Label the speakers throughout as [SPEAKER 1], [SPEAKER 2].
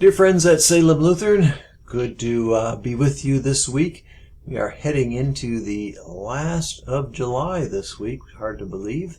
[SPEAKER 1] Dear friends at Salem Lutheran, good to be with you this week. We are heading into the last of July this week. Hard to believe.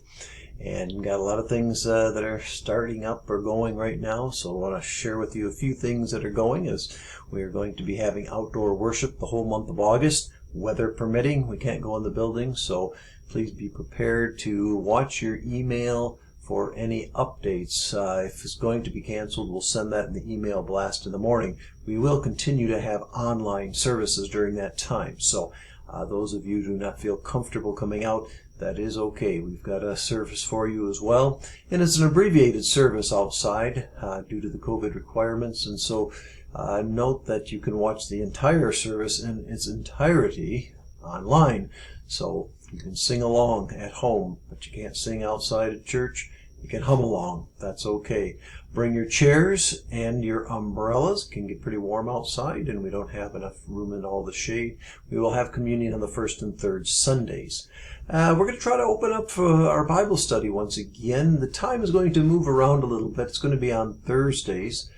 [SPEAKER 1] And got a lot of things that are starting up or going right now. So I want to share with you a few things that are going, as we are going to be having outdoor worship the whole month of August. Weather permitting, we can't go in the building, so please be prepared to watch your email for any updates. If it's going to be canceled, we'll send that in the email blast in the morning. We will continue to have online services during that time. So those of you who do not feel comfortable coming out, that is okay. We've got a service for you as well. And it's an abbreviated service outside due to the COVID requirements. And so note that you can watch the entire service in its entirety online. So you can sing along at home, but you can't sing outside at church. You can hum along. That's okay. Bring your chairs and your umbrellas. It can get pretty warm outside, and we don't have enough room in all the shade. We will have communion on the first and third Sundays. We're going to try to open up for our Bible study once again. The time is going to move around a little bit. It's going to be on Thursdays.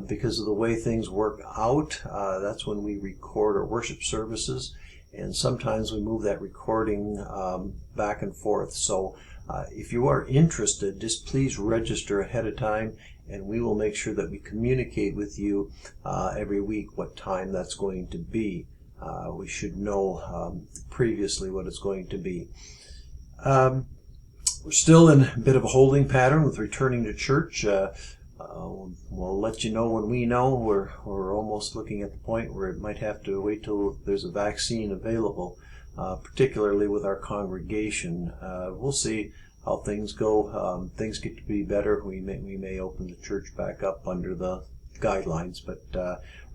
[SPEAKER 1] Because of the way things work out, that's when we record our worship services, and sometimes we move that recording back and forth. So if you are interested, just please register ahead of time, and we will make sure that we communicate with you every week what time that's going to be. We should know previously what it's going to be. We're still in a bit of a holding pattern with returning to church. We'll let you know when we know. We're almost looking at the point where it might have to wait till there's a vaccine available, particularly with our congregation. We'll see how things go. Things get to be better. We may open the church back up under the guidelines, but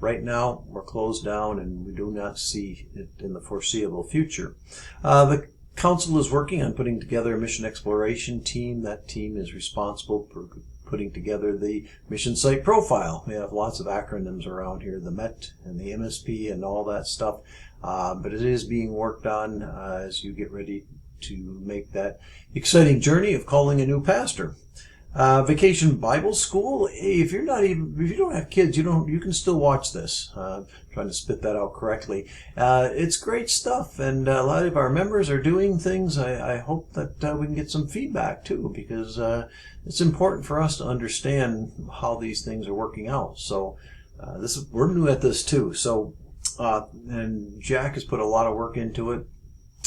[SPEAKER 1] right now we're closed down, and we do not see it in the foreseeable future. The council is working on putting together a mission exploration team. That team is responsible for putting together the mission site profile. We have lots of acronyms around here, the MET and the MSP and all that stuff, but it is being worked on as you get ready to make that exciting journey of calling a new pastor. Vacation Bible School. If you don't have kids, you can still watch this. Trying to spit that out correctly. It's great stuff, and a lot of our members are doing things. I hope that we can get some feedback too, because it's important for us to understand how these things are working out. So we're new at this too. So and Jack has put a lot of work into it,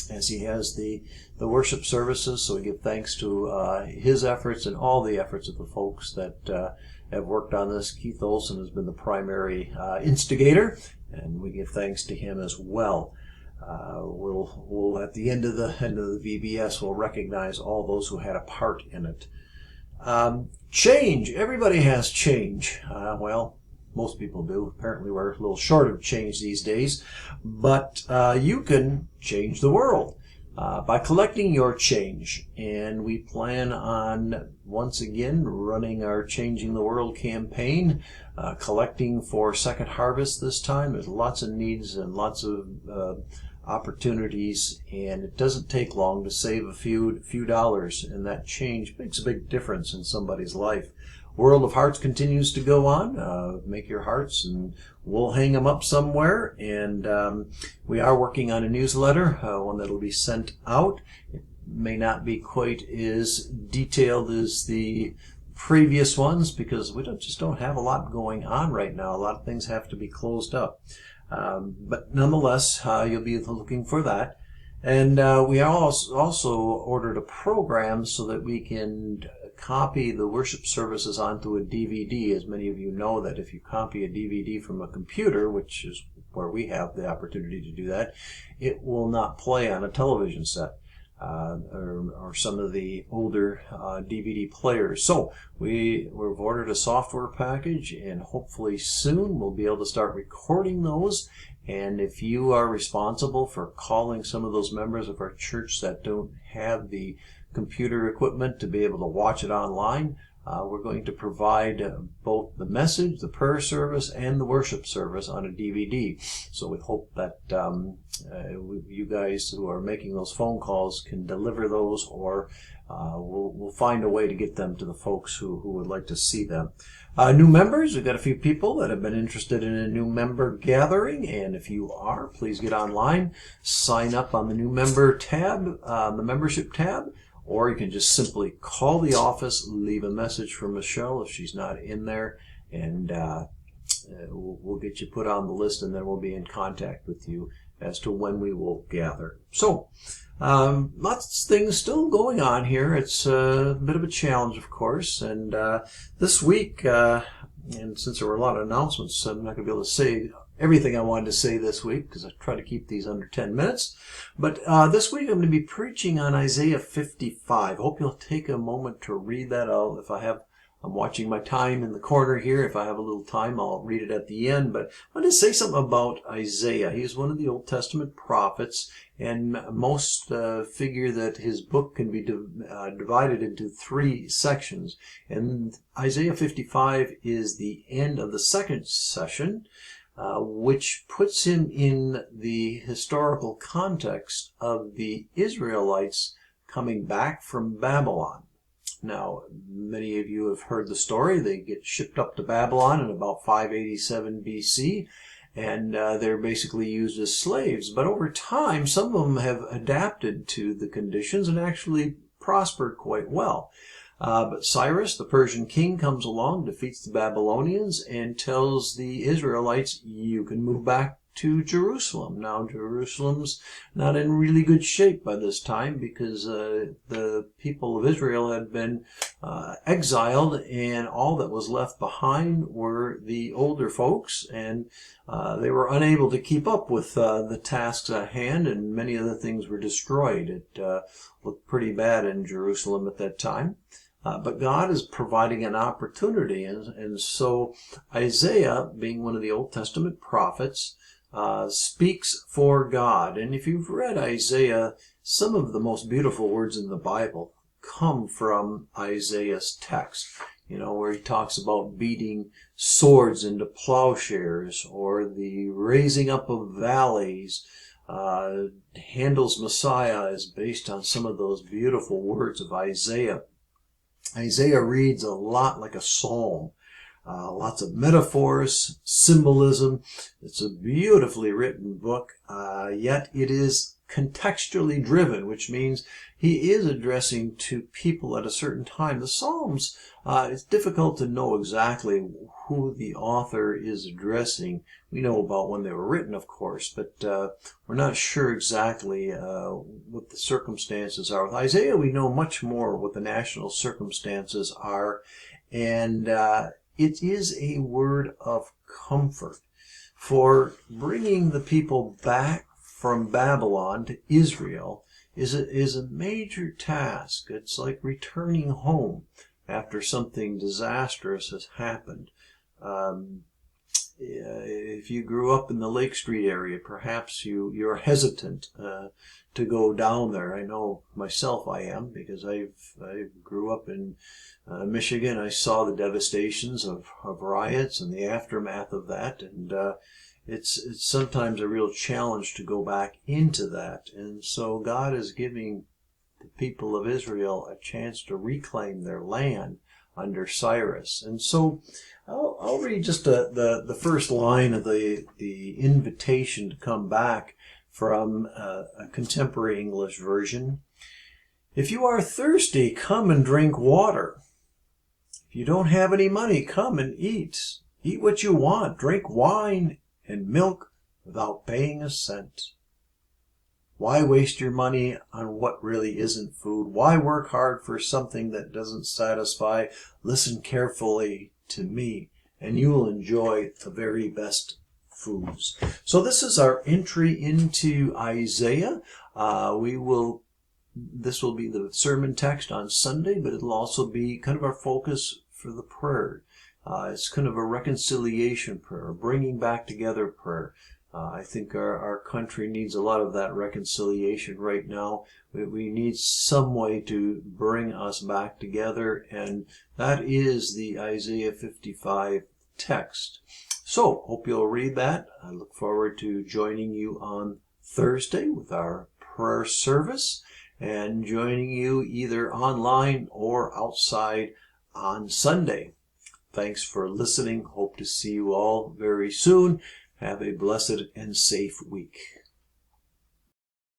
[SPEAKER 1] as he has the worship services. So we give thanks to his efforts and all the efforts of the folks that have worked on this. Keith Olson has been the primary instigator, and we give thanks to him as well. We'll at the end of the VBS, we'll recognize all those who had a part in it. Change. Everybody has change. Well, most people do. Apparently we're a little short of change these days, but you can change the world by collecting your change. And we plan on, once again, running our Changing the World campaign, collecting for Second Harvest this time. There's lots of needs and lots of opportunities, and it doesn't take long to save a few dollars, and that change makes a big difference in somebody's life. World of Hearts continues to go on. Make your hearts, and we'll hang them up somewhere. And we are working on a newsletter, one that will be sent out. It may not be quite as detailed as the previous ones, because we just don't have a lot going on right now. A lot of things have to be closed up. But nonetheless, you'll be looking for that. And we also ordered a program so that we can copy the worship services onto a DVD. As many of you know, that if you copy a DVD from a computer, which is where we have the opportunity to do that, it will not play on a television set or some of the older DVD players. So we've ordered a software package, and hopefully soon we'll be able to start recording those. And if you are responsible for calling some of those members of our church that don't have the computer equipment to be able to watch it online, we're going to provide both the message, the prayer service, and the worship service on a DVD. So we hope that you guys who are making those phone calls can deliver those, or we'll find a way to get them to the folks who would like to see them. New members, we've got a few people that have been interested in a new member gathering, and if you are, please get online, sign up on the new member tab, the membership tab, or you can just simply call the office, leave a message for Michelle if she's not in there, and we'll get you put on the list, and then we'll be in contact with you as to when we will gather. So, lots of things still going on here. It's a bit of a challenge, of course, and this week, and since there were a lot of announcements, I'm not going to be able to say everything I wanted to say this week because I try to keep these under 10 minutes. But this week I'm going to be preaching on Isaiah 55. Hope you'll take a moment to read that out. I'm watching my time in the corner here. If I have a little time, I'll read it at the end. But I want to say something about Isaiah. He's one of the Old Testament prophets, and most figure that his book can be divided into 3 sections. And Isaiah 55 is the end of the second session, which puts him in the historical context of the Israelites coming back from Babylon. Now, many of you have heard the story. They get shipped up to Babylon in about 587 BC, and they're basically used as slaves. But over time, some of them have adapted to the conditions and actually prospered quite well. But Cyrus, the Persian king, comes along, defeats the Babylonians, and tells the Israelites, you can move back to Jerusalem. Now, Jerusalem's not in really good shape by this time because the people of Israel had been exiled, and all that was left behind were the older folks, and they were unable to keep up with the tasks at hand, and many of the things were destroyed. It looked pretty bad in Jerusalem at that time. But God is providing an opportunity, and so Isaiah, being one of the Old Testament prophets, speaks for God. And if you've read Isaiah, some of the most beautiful words in the Bible come from Isaiah's text. You know, where he talks about beating swords into plowshares, or the raising up of valleys. Handel's Messiah is based on some of those beautiful words of Isaiah. Isaiah reads a lot like a psalm. Lots of metaphors, symbolism. It's a beautifully written book, yet it is contextually driven, which means he is addressing to people at a certain time. The Psalms, it's difficult to know exactly who the author is addressing. We know about when they were written, of course, but we're not sure exactly what the circumstances are. With Isaiah, we know much more what the national circumstances are, and it is a word of comfort for bringing the people back from Babylon to Israel is a major task. It's like returning home after something disastrous has happened. If you grew up in the Lake Street area, perhaps you're hesitant to go down there. I know myself I am, because I grew up in Michigan. I saw the devastations of riots and the aftermath of that, and it's sometimes a real challenge to go back into that. And so God is giving the people of Israel a chance to reclaim their land under Cyrus. And so I'll read just the first line of the invitation to come back from a contemporary English version. If you are thirsty, come and drink water. If you don't have any money, come and eat. Eat what you want. Drink wine and milk without paying a cent. Why waste your money on what really isn't food? Why work hard for something that doesn't satisfy? Listen carefully to me, and you will enjoy the very best foods. So this is our entry into Isaiah. This will be the sermon text on Sunday, but it'll also be kind of our focus for the prayer. It's kind of a reconciliation prayer, a bringing back together prayer. I think our country needs a lot of that reconciliation right now. We need some way to bring us back together, and that is the Isaiah 55 text. So, hope you'll read that. I look forward to joining you on Thursday with our prayer service. and joining you either online or outside on Sunday. Thanks for listening. Hope to see you all very soon. Have a blessed and safe week.